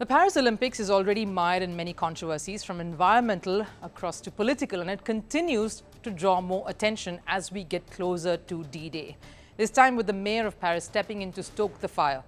The Paris Olympics is already mired in many controversies, from environmental across to political, and it continues to draw more attention as we get closer to D-Day. This time with the mayor of Paris stepping in to stoke the fire.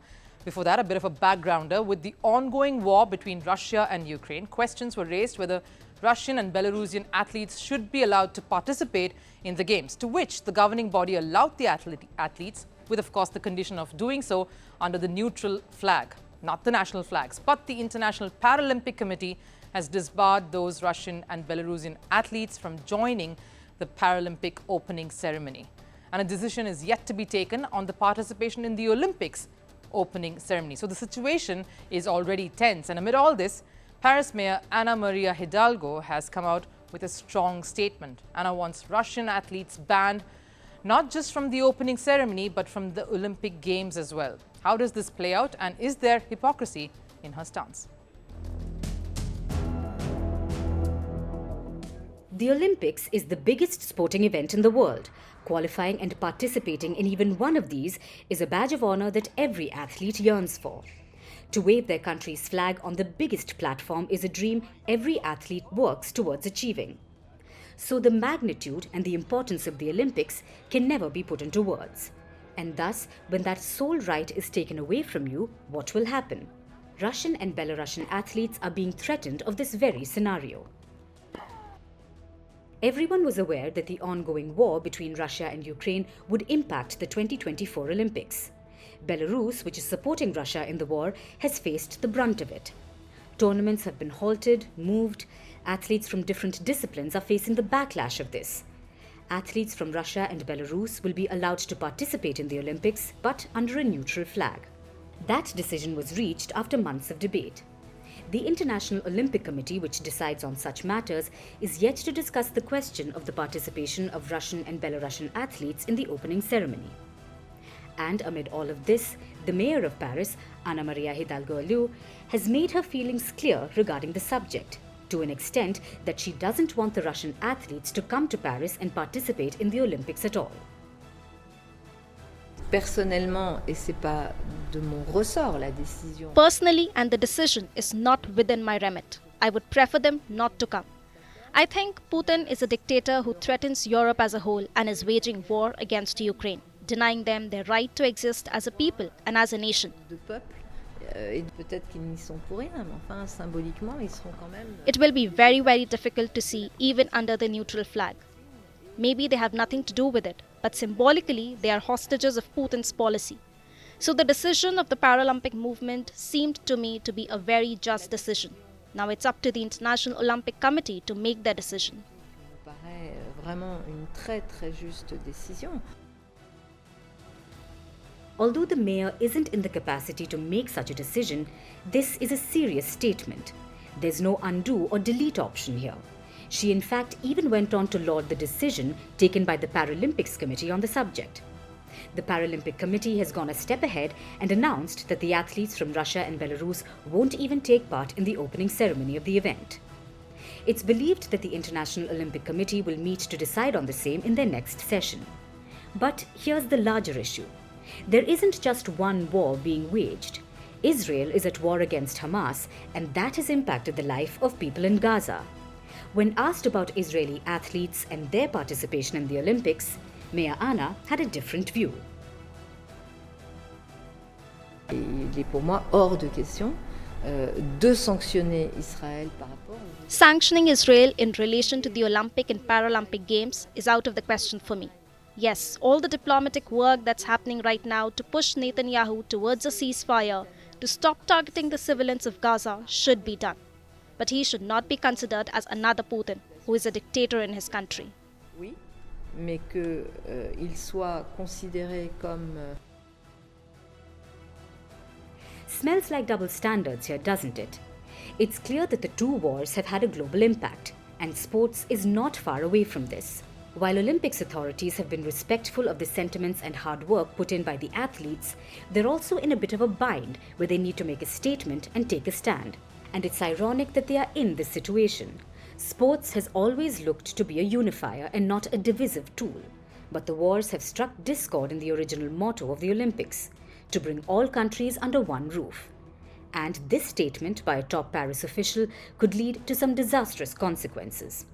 Before that, a bit of a backgrounder. With the ongoing war between Russia and Ukraine, questions were raised whether Russian and Belarusian athletes should be allowed to participate in the games, to which the governing body allowed the athletes, with of course the condition of doing so under the neutral flag. Not the national flags, but the International Paralympic Committee has disbarred those Russian and Belarusian athletes from joining the Paralympic opening ceremony. And a decision is yet to be taken on the participation in the Olympics opening ceremony. So the situation is already tense. And amid all this, Paris Mayor María Hidalgo has come out with a strong statement. Anna wants Russian athletes banned not just from the opening ceremony, but from the Olympic Games as well. How does this play out, and is there hypocrisy in her stance? The Olympics is the biggest sporting event in the world. Qualifying and participating in even one of these is a badge of honor that every athlete yearns for. To wave their country's flag on the biggest platform is a dream every athlete works towards achieving. So the magnitude and the importance of the Olympics can never be put into words. And thus, when that sole right is taken away from you, what will happen? Russian and Belarusian athletes are being threatened of this very scenario. Everyone was aware that the ongoing war between Russia and Ukraine would impact the 2024 Olympics. Belarus, which is supporting Russia in the war, has faced the brunt of it. Tournaments have been halted, moved. Athletes from different disciplines are facing the backlash of this. Athletes from Russia and Belarus will be allowed to participate in the Olympics, but under a neutral flag. That decision was reached after months of debate. The International Olympic Committee, which decides on such matters, is yet to discuss the question of the participation of Russian and Belarusian athletes in the opening ceremony. And amid all of this, the mayor of Paris, María Hidalgo, has made her feelings clear regarding the subject, to an extent that she doesn't want the Russian athletes to come to Paris and participate in the Olympics at all. Personnellement, et c'est pas de mon ressort la décision. Personally, and the decision is not within my remit. I would prefer them not to come. I think Putin is a dictator who threatens Europe as a whole and is waging war against Ukraine, denying them their right to exist as a people and as a nation. Et peut-être qu'ils n'y sont pour rien, mais enfin, symboliquement, ils seront quand même. It will be very, very difficult to see even under the neutral flag. Maybe they have nothing to do with it, but symbolically they are hostages of Putin's policy. So the decision of the Paralympic movement seemed to me to be a very just decision. Now it's up to the International Olympic Committee to make their decision. Ça me paraît vraiment une très très juste décision. Although the mayor isn't in the capacity to make such a decision, this is a serious statement. There's no undo or delete option here. She in fact even went on to laud the decision taken by the Paralympics Committee on the subject. The Paralympic Committee has gone a step ahead and announced that the athletes from Russia and Belarus won't even take part in the opening ceremony of the event. It's believed that the International Olympic Committee will meet to decide on the same in their next session. But here's the larger issue. There isn't just one war being waged. Israel is at war against Hamas, and that has impacted the life of people in Gaza. When asked about Israeli athletes and their participation in the Olympics, Mayor Anna had a different view. Il est pour moi hors de question de sanctionner Israël par rapport aux... Sanctioning Israel in relation to the Olympic and Paralympic Games is out of the question for me. Yes, all the diplomatic work that's happening right now to push Netanyahu towards a ceasefire, to stop targeting the civilians of Gaza, should be done. But he should not be considered as another Putin, who is a dictator in his country. Oui, mais que il soit considéré comme... Smells like double standards here, doesn't it? It's clear that the two wars have had a global impact, and sports is not far away from this. While Olympics authorities have been respectful of the sentiments and hard work put in by the athletes, they're also in a bit of a bind where they need to make a statement and take a stand. And it's ironic that they are in this situation. Sports has always looked to be a unifier and not a divisive tool. But the wars have struck discord in the original motto of the Olympics, to bring all countries under one roof. And this statement by a top Paris official could lead to some disastrous consequences.